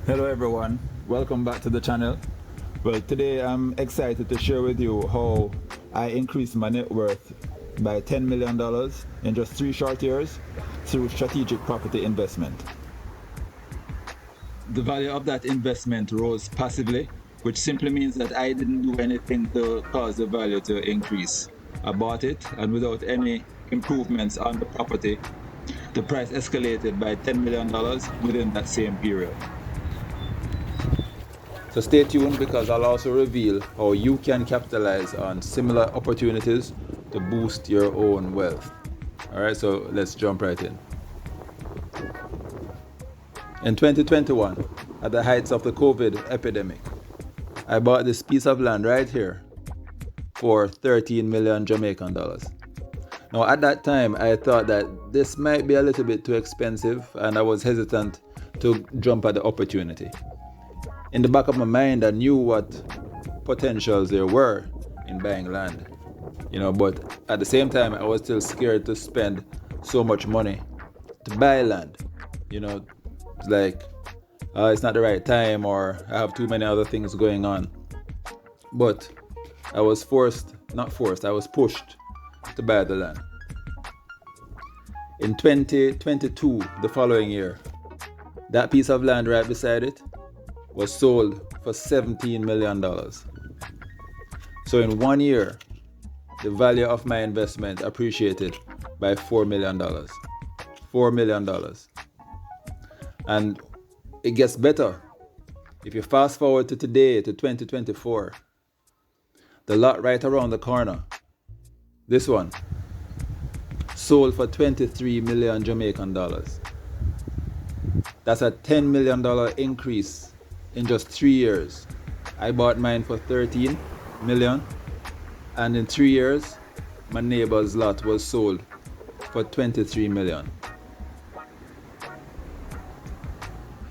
Hello everyone, welcome back to the channel. Well, today I'm excited to share with you how I increased my net worth by $10 million in just 3 short years through strategic property investment. The value of that investment rose passively, which simply means that I didn't do anything to cause the value to increase. I bought it, and without any improvements on the property, the price escalated by $10 million within that same period. So stay tuned because I'll also reveal how you can capitalize on similar opportunities to boost your own wealth. Alright, so let's jump right in. In 2021, at the heights of the COVID epidemic, I bought this piece of land right here for 13 million Jamaican dollars. Now, at that time, I thought that this might be a little bit too expensive, and I was hesitant to jump at the opportunity. In the back of my mind, I knew what potentials there were in buying land, but at the same time, I was still scared to spend so much money to buy land. It's like it's not the right time, or I have too many other things going on. But I was I was pushed to buy the land. In 2022, the following year, that piece of land right beside it was sold for $17 million. So in 1 year, the value of my investment appreciated by $4 million. $4 million. And it gets better. If you fast forward to today, to 2024, the lot right around the corner, this one, sold for 23 million Jamaican dollars. That's a $10 million increase in just 3 years. I bought mine for 13 million, and in 3 years, my neighbor's lot was sold for 23 million.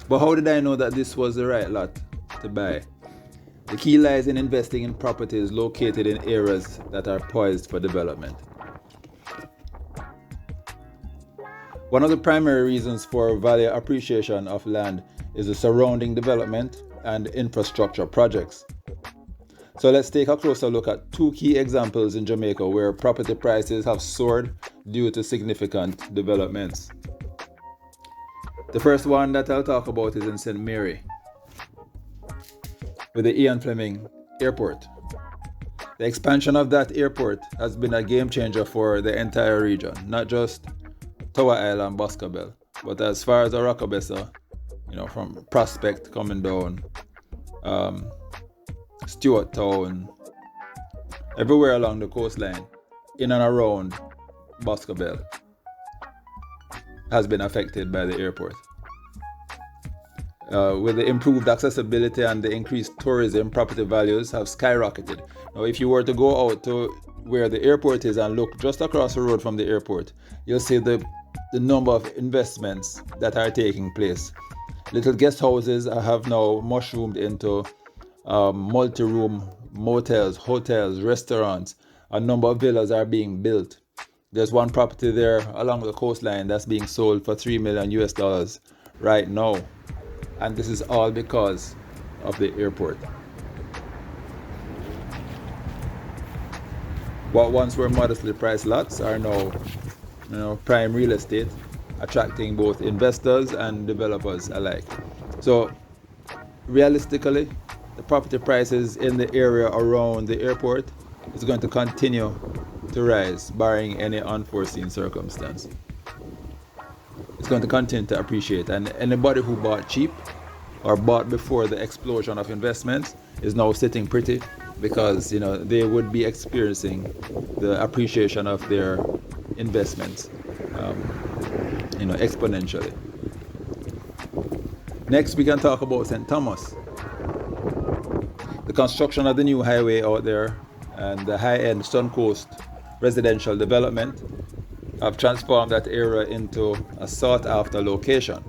But how did I know that this was the right lot to buy? The key lies in investing in properties located in areas that are poised for development. One of the primary reasons for value appreciation of land is the surrounding development and infrastructure projects. So let's take a closer look at 2 key examples in Jamaica where property prices have soared due to significant developments. The first one that I'll talk about is in St. Mary, with the Fleming Airport. The expansion of that airport has been a game changer for the entire region, not just Tower Island, Boscobel, but as far as Aracabessa, from Prospect coming down, Stewart Town, everywhere along the coastline, in and around Boscobel, has been affected by the airport. With the improved accessibility and the increased tourism, property values have skyrocketed. Now, if you were to go out to where the airport is and look just across the road from the airport, you'll see the number of investments that are taking place. Little guest houses have now mushroomed into multi-room motels, hotels, restaurants. A number of villas are being built. There's one property there along the coastline that's being sold for $3 million US right now. And this is all because of the airport. What once were modestly priced lots are now, prime real estate, attracting both investors and developers alike. So, realistically, the property prices in the area around the airport is going to continue to rise, barring any unforeseen circumstance. It's going to continue to appreciate, and anybody who bought cheap or bought before the explosion of investments is now sitting pretty, because they would be experiencing the appreciation of their investments exponentially. Next, we can talk about St. Thomas. The construction of the new highway out there and the high-end Suncoast residential development have transformed that area into a sought-after location.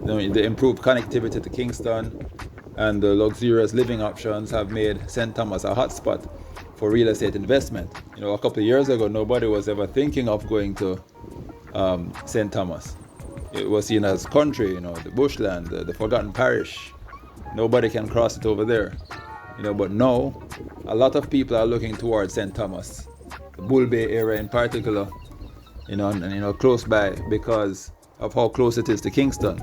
The improved connectivity to Kingston and the luxurious living options have made St. Thomas a hotspot for real estate investment. A couple of years ago, nobody was ever thinking of going to St. Thomas. It was seen as country, the bushland, the forgotten parish. Nobody can cross it over there. But now, a lot of people are looking towards St. Thomas, the Bull Bay area in particular, and close by because of how close it is to Kingston.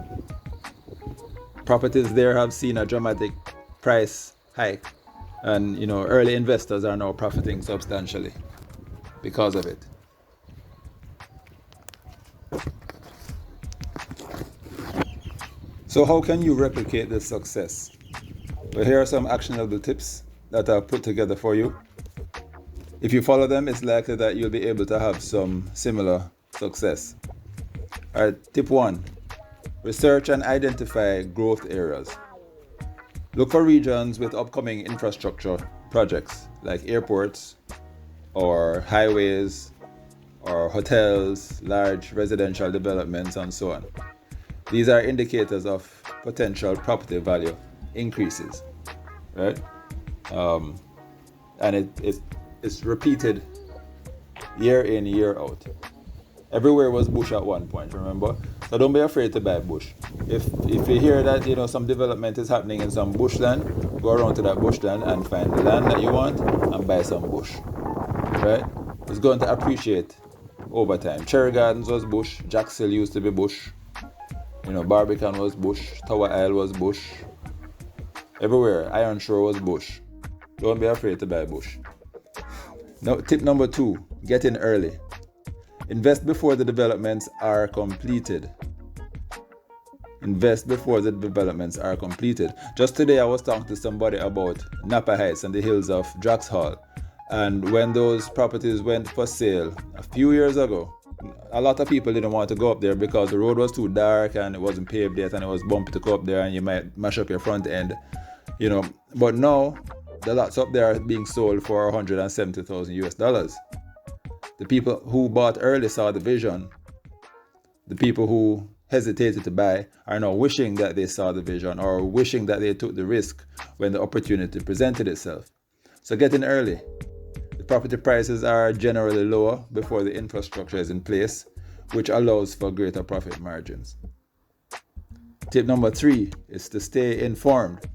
Properties there have seen a dramatic price hike, and early investors are now profiting substantially because of it. So how can you replicate this success? Well, here are some actionable tips that I've put together for you. If you follow them, it's likely that you'll be able to have some similar success. All right, tip 1. Research and identify growth areas. Look for regions with upcoming infrastructure projects like airports or highways or hotels, large residential developments, and so on. These are indicators of potential property value increases, right? And it's repeated year in, year out. Everywhere was bush at one point, remember? So don't be afraid to buy bush. If you hear that some development is happening in some bushland, go around to that bushland and find the land that you want and buy some bush, right? It's going to appreciate over time. Cherry Gardens was bush, Jack's Hill used to be bush, Barbican was bush, Tower Isle was bush. Everywhere, Iron Shore was bush. Don't be afraid to buy bush. Now, tip number 2, get in early. Invest before the developments are completed. Invest before the developments are completed. Just today I was talking to somebody about Napa Heights and the hills of Draxhall. And when those properties went for sale a few years ago, a lot of people didn't want to go up there because the road was too dark and it wasn't paved yet and it was bumpy to go up there and you might mash up your front end, But now, the lots up there are being sold for $170,000 US. The people who bought early saw the vision. The people who hesitated to buy are now wishing that they saw the vision or wishing that they took the risk when the opportunity presented itself. So get in early. The property prices are generally lower before the infrastructure is in place, which allows for greater profit margins. Tip number 3 is to stay informed.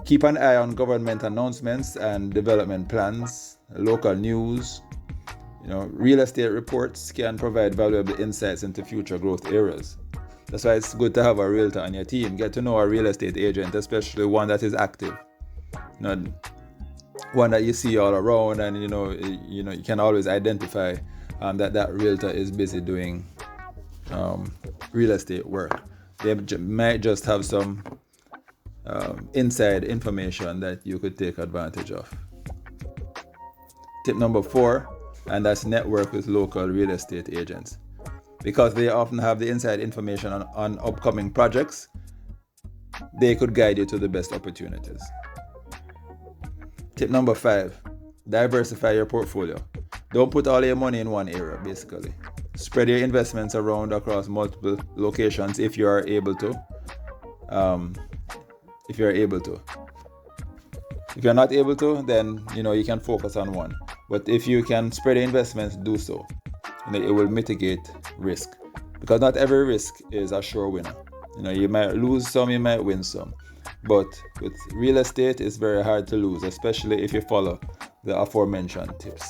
Keep an eye on government announcements and development plans, local news. Real estate reports can provide valuable insights into future growth areas. That's why it's good to have a realtor on your team. Get to know a real estate agent, especially one that is active. One that you see all around, and you can always identify that realtor is busy doing real estate work. They might just have some inside information that you could take advantage of. Tip number 4, and that's network with local real estate agents. Because they often have the inside information on upcoming projects, they could guide you to the best opportunities. Tip number 5, diversify your portfolio. Don't put all your money in one area, basically. Spread your investments around across multiple locations if you are able to. If you're not able to, then you can focus on one. But if you can spread your investments, do so. It will mitigate risk, because not every risk is a sure winner. You might lose some, you might win some. But with real estate, it's very hard to lose, especially if you follow the aforementioned tips.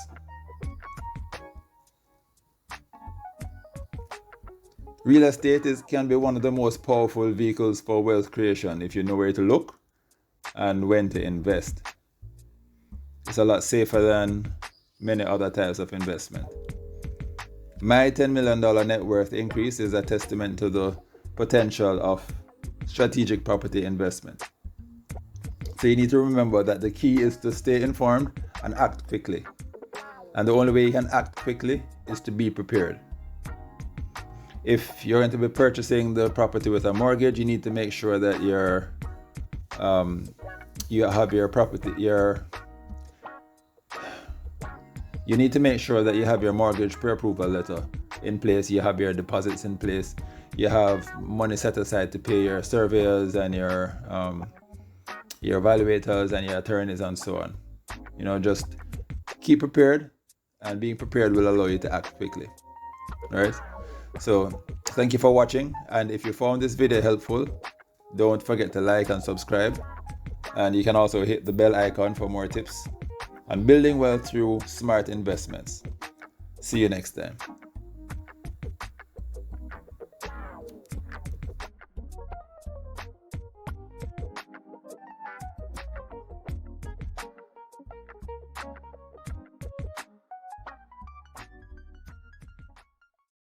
Real estate can be one of the most powerful vehicles for wealth creation if you know where to look and when to invest. It's a lot safer than many other types of investment. My $10 million net worth increase is a testament to the potential of strategic property investment. So you need to remember that the key is to stay informed and act quickly. And the only way you can act quickly is to be prepared. If you're going to be purchasing the property with a mortgage, you need to make sure that you need to make sure that you have your mortgage pre-approval letter in place, you have your deposits in place, you have money set aside to pay your surveyors and your evaluators and your attorneys and so on. Just keep prepared, and being prepared will allow you to act quickly. All right? So Thank you for watching, and if you found this video helpful, don't forget to like and subscribe, and you can also hit the bell icon for more tips on building wealth through smart investments. See you next time.